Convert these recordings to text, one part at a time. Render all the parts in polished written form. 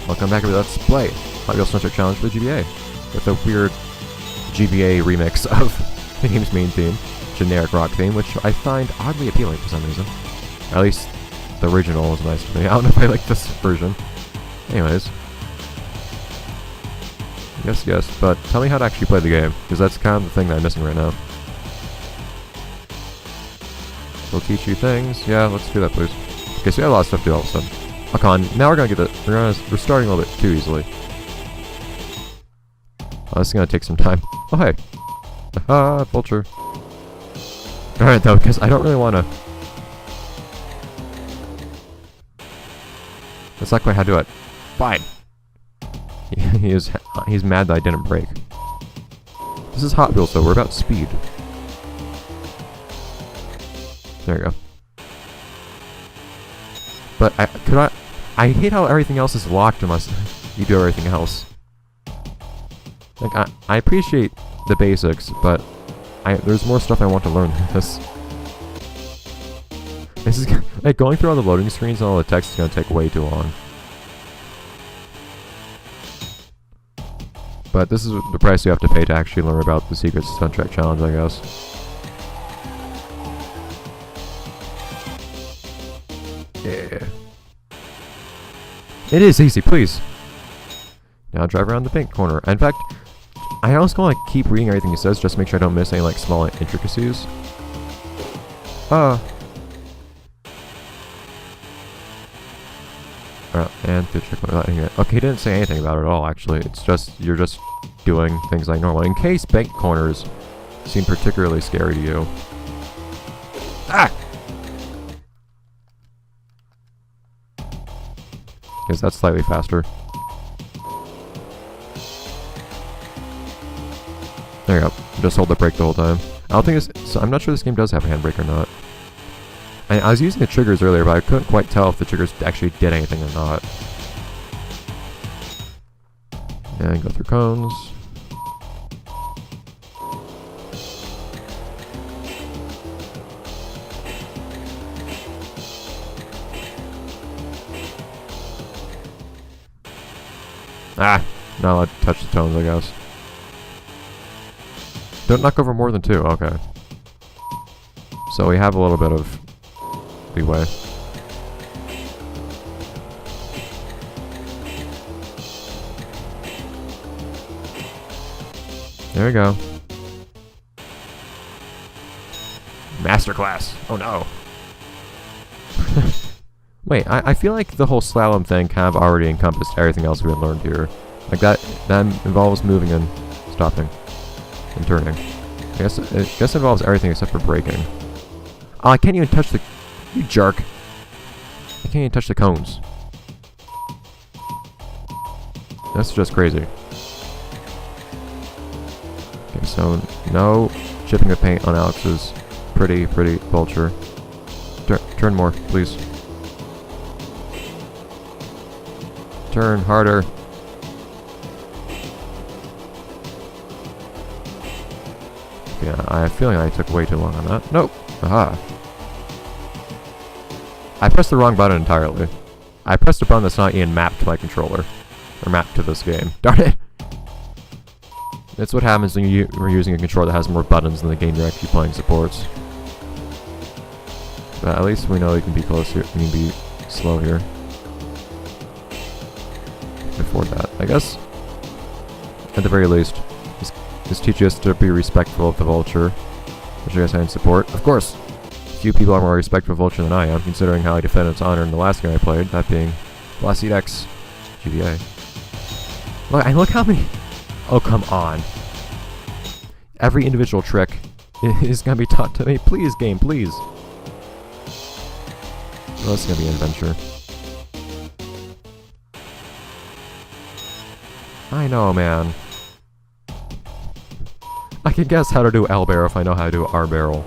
Welcome back to Let's Play Hot Wheels Stunt Challenge for the GBA with a weird GBA remix of the game's main theme, generic rock theme, which I find oddly appealing for some reason. At least the original was nice to me. I don't know if I like this version. Anyways. Yes, but tell me how to actually play the game, because that's kind of the thing that I'm missing right now. We'll teach you things. Yeah, let's do that, please. Okay, so we have a lot of stuff to do all of a sudden. Oh, come on. Now we're gonna get the. We're starting a little bit too easily. Oh, this is gonna take some time. Oh, hey. Haha, vulture. Alright, though, because I don't really want to. That's not quite how to do it. Fine. He's mad that I didn't break. This is Hot Wheels, though. We're about speed. There you go. But I hate how everything else is locked unless you do everything else. Like, I appreciate the basics, but there's more stuff I want to learn than this. This is, like, going through all the loading screens and all the text is gonna take way too long. But this is the price you have to pay to actually learn about the Secret Stunt Track Challenge, I guess. Yeah. It is easy, please. Now drive around the pink corner. In fact, I also want to keep reading everything he says just to make sure I don't miss any, like, small intricacies. And to check what here. Okay, he didn't say anything about it at all, actually. It's just, you're just doing things like normal. In case bank corners seem particularly scary to you. Ah! Because that's slightly faster. There you go. Just hold the brake the whole time. I don't think this. So I'm not sure this game does have a handbrake or not. I was using the triggers earlier, but I couldn't quite tell if the triggers actually did anything or not. And go through cones. Ah! Not allowed to touch the tones, I guess. Don't knock over more than 2, okay. So we have a little bit of leeway. There we go. Masterclass! Oh no! Wait, I feel like the whole slalom thing kind of already encompassed everything else we had learned here. Like that involves moving and stopping. And turning. I guess it involves everything except for braking. Oh, I can't even touch the... You jerk. I can't even touch the cones. That's just crazy. Okay, so no chipping the paint on Alex's pretty vulture. Turn more, please. Turn harder. Yeah, I have a feeling I took way too long on that. Nope. Aha. I pressed the wrong button entirely. I pressed a button that's not even mapped to my controller. Or mapped to this game. Darn it! That's what happens when you're using a controller that has more buttons than the game you're actually playing supports. But at least we know you can be close here. You can be slow here. Before that, I guess. At the very least. This teaches us to be respectful of the vulture, which I guess I am support. Of course, few people are more respectful of vulture than I am, considering how I defended its honor in the last game I played, that being Last Seed X GBA. Look how many... Oh, come on. Every individual trick is going to be taught to me. Please, game, please. Well, this is going to be an adventure. I know, man. I can guess how to do L barrel if I know how to do R barrel.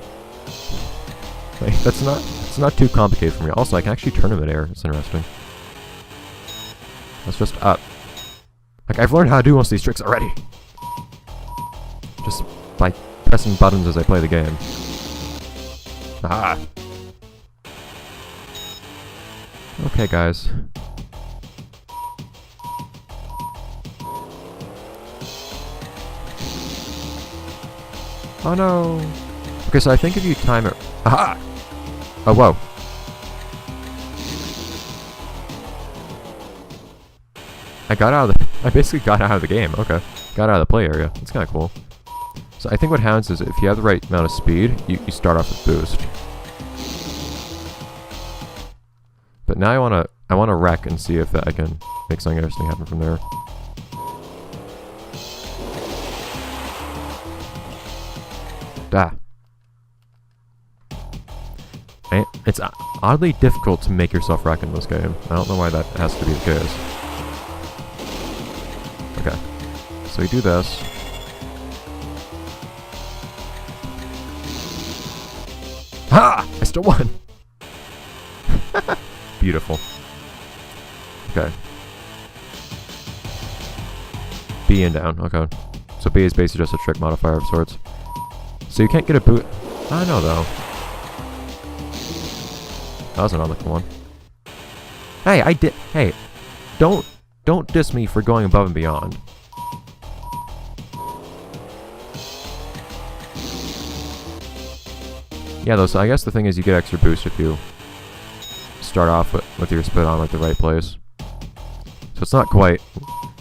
Like, it's not too complicated for me. Also, I can actually turn in midair. It's interesting. That's just up. Like, I've learned how to do most of these tricks already. Just by pressing buttons as I play the game. Ah. Okay, guys. Oh no. Okay, so I think if you time it... Aha! Oh, whoa. I basically got out of the game. Okay. Got out of the play area. That's kind of cool. So I think what happens is if you have the right amount of speed, you start off with boost. But now I wanna wreck and see if I can make something interesting happen from there. Ah. It's oddly difficult to make yourself wreck in this game. I don't know why that has to be the case. Okay. So we do this. Ha! I still won! Beautiful. Okay. B and down. Okay. So B is basically just a trick modifier of sorts. So you can't get a boot. I know though. That was an unlucky one. Hey, I did. Hey, don't diss me for going above and beyond. Yeah, though. So I guess the thing is, you get extra boost if you start off with your spit on at the right place. So it's not quite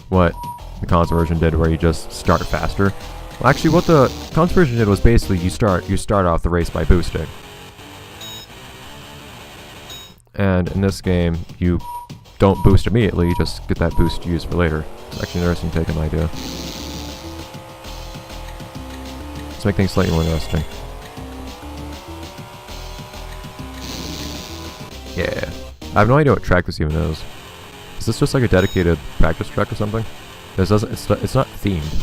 what the console version did, where you just start faster. Well, actually, what the console version did was basically you start off the race by boosting. And in this game, you don't boost immediately, you just get that boost to use for later. It's actually an interesting take on the idea. Let's make things slightly more interesting. Yeah. I have no idea what track this even is. Is this just like a dedicated practice track or something? It's not themed.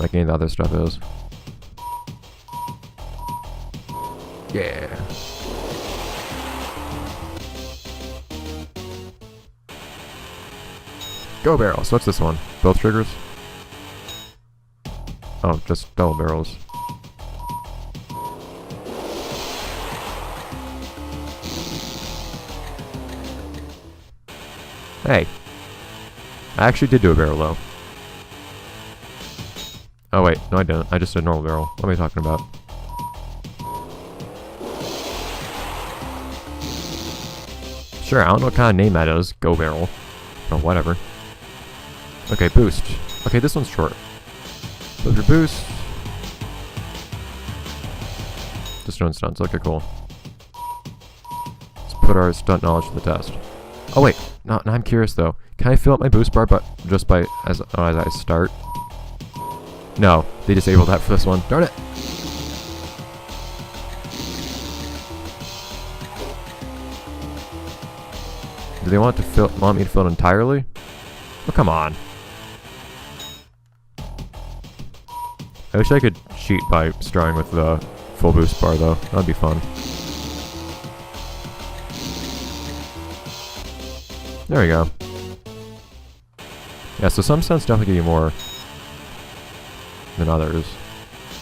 Like any of the other stuff is. Yeah. Go barrel. So what's this one? Both triggers? Oh, just double barrels. Hey. I actually did do a barrel though. Oh wait, no I didn't. I just did a normal barrel. What am I talking about? Sure, I don't know what kind of name that is. Go barrel. Oh, whatever. Okay, boost. Okay, this one's short. Build your boost. Just doing stunts. Okay, cool. Let's put our stunt knowledge to the test. Oh wait, no, I'm curious though. Can I fill up my boost bar, but just by as I start? No, they disabled that for this one. Darn it! Do they want me to fill it entirely? Oh, come on. I wish I could cheat by starting with the full boost bar though. That'd be fun. There we go. Yeah, so some stunts definitely give you more than others.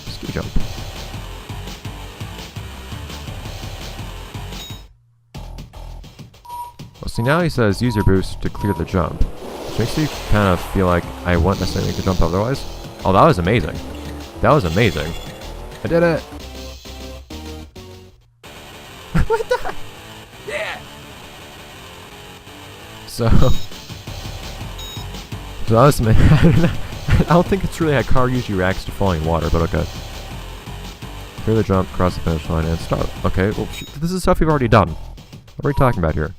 Ski jump. Well, see now he says use your boost to clear the jump. Which makes you kind of feel like I wouldn't necessarily make the jump otherwise. Oh, that was amazing. That was amazing. I did it! What the? Yeah! So that was I don't think it's really how car usually reacts to falling water, but okay. Clear the jump, cross the finish line, and start. Okay, well, this is stuff we've already done. What are we talking about here?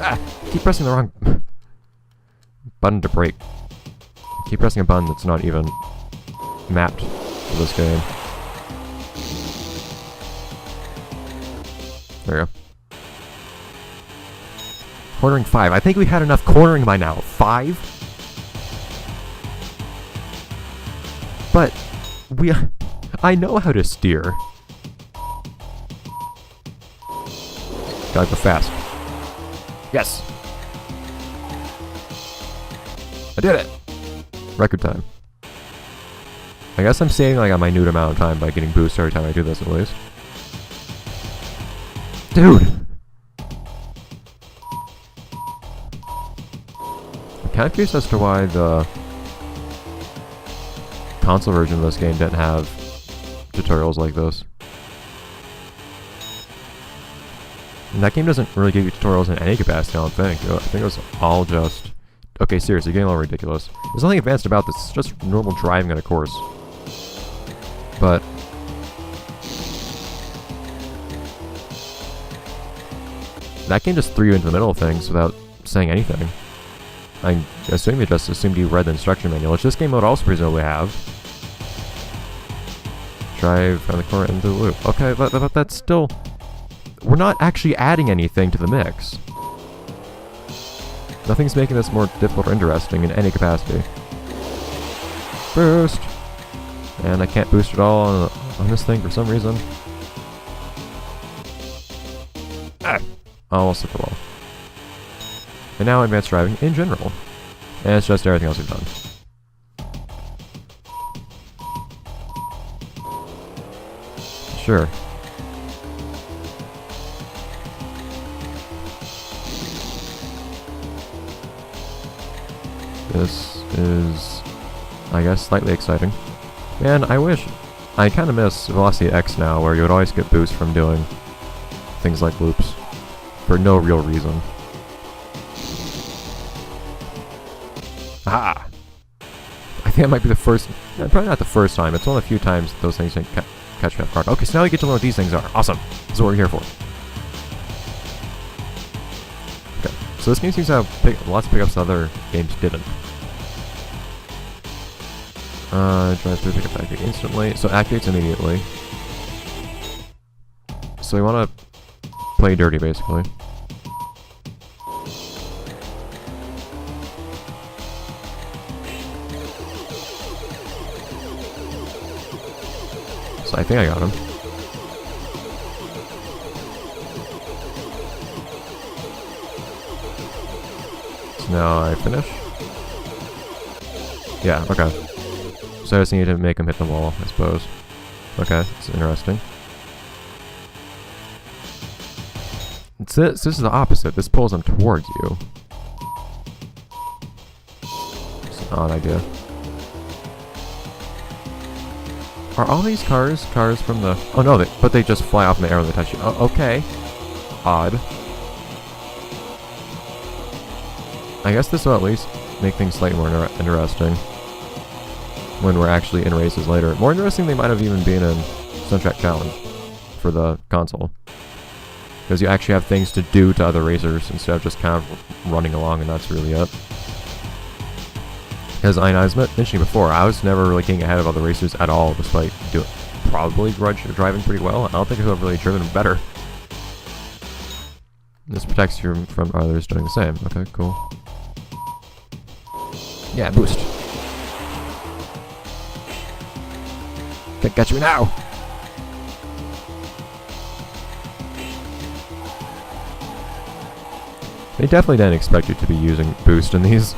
Ah! Keep pressing the wrong button to brake. Keep pressing a button that's not even mapped for this game. There we go. Cornering 5. I think we had enough cornering by now. 5? But I know how to steer. Gotta go fast. Yes! I did it! Record time. I guess I'm saving like a minute amount of time by getting boosts every time I do this at least. Dude! kind of curious as to why the console version of this game didn't have tutorials like this. And that game doesn't really give you tutorials in any capacity, I don't think. I think it was all just... Okay, seriously, getting a little ridiculous. There's nothing advanced about this, it's just normal driving on a course. But... that game just threw you into the middle of things without saying anything. I assume they just assumed you read the instruction manual, which this game would also presumably have. Drive around the corner into the loop. Okay, but that's still... we're not actually adding anything to the mix. Nothing's making this more difficult or interesting in any capacity. Boost! And I can't boost at all on this thing for some reason. Ah! Almost hit the wall. And now advanced driving in general. And it's just everything else we've done. Sure. This is, I guess, slightly exciting. Man, I wish... I kind of miss Velocity X now, where you would always get boost from doing things like loops. For no real reason. Ah! I think that might be the first... probably not the first time. It's one of the few times those things didn't catch me off guard. Okay, so now we get to learn what these things are. Awesome! This is what we're here for. Okay, so this game seems to have lots of pickups other games didn't. Drive through pickup activate instantly. So it activates immediately. So we want to play dirty, basically. So I think I got him. So now I finish. Yeah, okay. So I just need to make him hit the wall, I suppose. Okay, it's interesting. This is the opposite. This pulls them towards you. It's an odd idea. Are all these cars from the... oh no, but they just fly off in the air when they touch you. Oh, okay. Odd. I guess this will at least make things slightly more interesting when we're actually in races later. More interesting they might have even been in Stunt Challenge for the console. Because you actually have things to do to other racers instead of just kind of running along and that's really it. Because I was mentioning before, I was never really getting ahead of other racers at all, despite probably driving pretty well. I don't think I could have really driven better. This protects you from others doing the same. Okay, cool. Yeah, boost. Can't catch me now! They definitely didn't expect you to be using boost in these.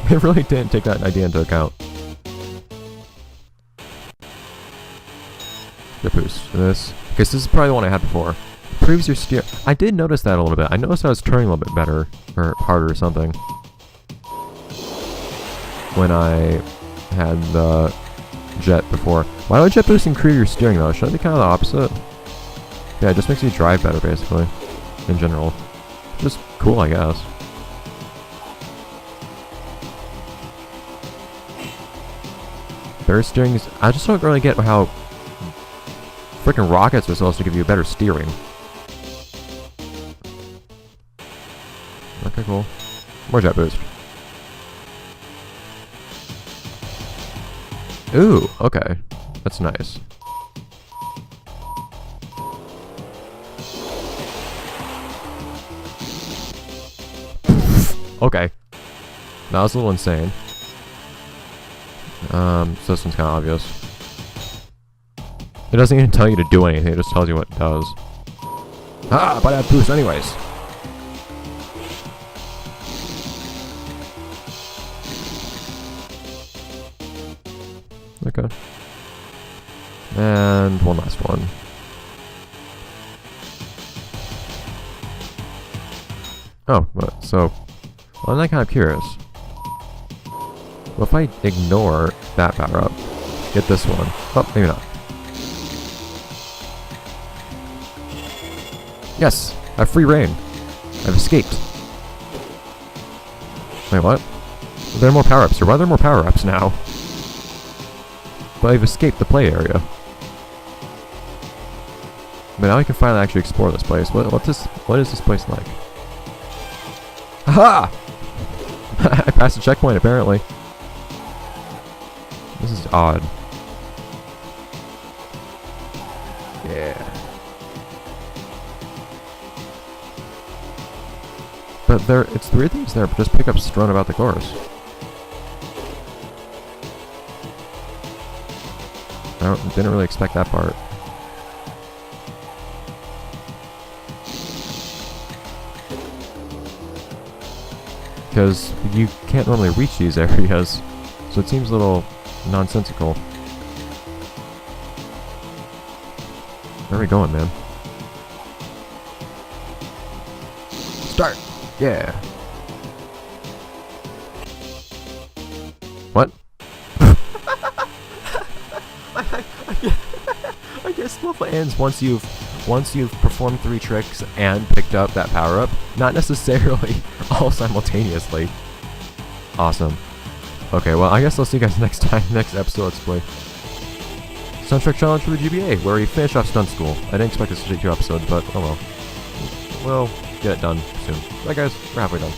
They really didn't take that idea into account. The boost. This. Okay, so this is probably the one I had before. Improves your steer. I did notice that a little bit. I noticed I was turning a little bit better, or harder or something, when I had the jet before. Why would jet boost improve your steering though? Shouldn't it be kind of the opposite? Yeah, it just makes you drive better basically, in general. Just cool, I guess. Better steering is... I just don't really get how freaking rockets are supposed to give you better steering. Okay, cool. More jet boost. Ooh, okay. That's nice. Okay. That was a little insane. So this one's kind of obvious. It doesn't even tell you to do anything, it just tells you what it does. Ah, but I have boost anyways. Okay. And one last one. Oh, so Well, I'm not kind of curious. Well, if I ignore that power up, get this one. Oh, maybe not. Yes! I have free reign. I've escaped. Wait, what? There are more power-ups here. Why are there more power-ups now? But I've escaped the play area. But now I can finally actually explore this place. What is this place like? Aha! I passed a checkpoint, apparently. This is odd. Yeah. But it's the weird things there, but just pickups thrown about the course. Didn't really expect that part. Because you can't normally reach these areas, so it seems a little nonsensical. Where are we going, man? Start! Yeah! What? I guess level ends once you've performed 3 tricks and picked up that power up. Not necessarily all simultaneously. Awesome. Okay, well I guess I'll see you guys next time. Next episode, let's play Stunt Trick Challenge for the GBA, where we finish off Stunt School. I didn't expect this to take 2 episodes, but oh well. We'll get it done soon. Bye guys, we're halfway done.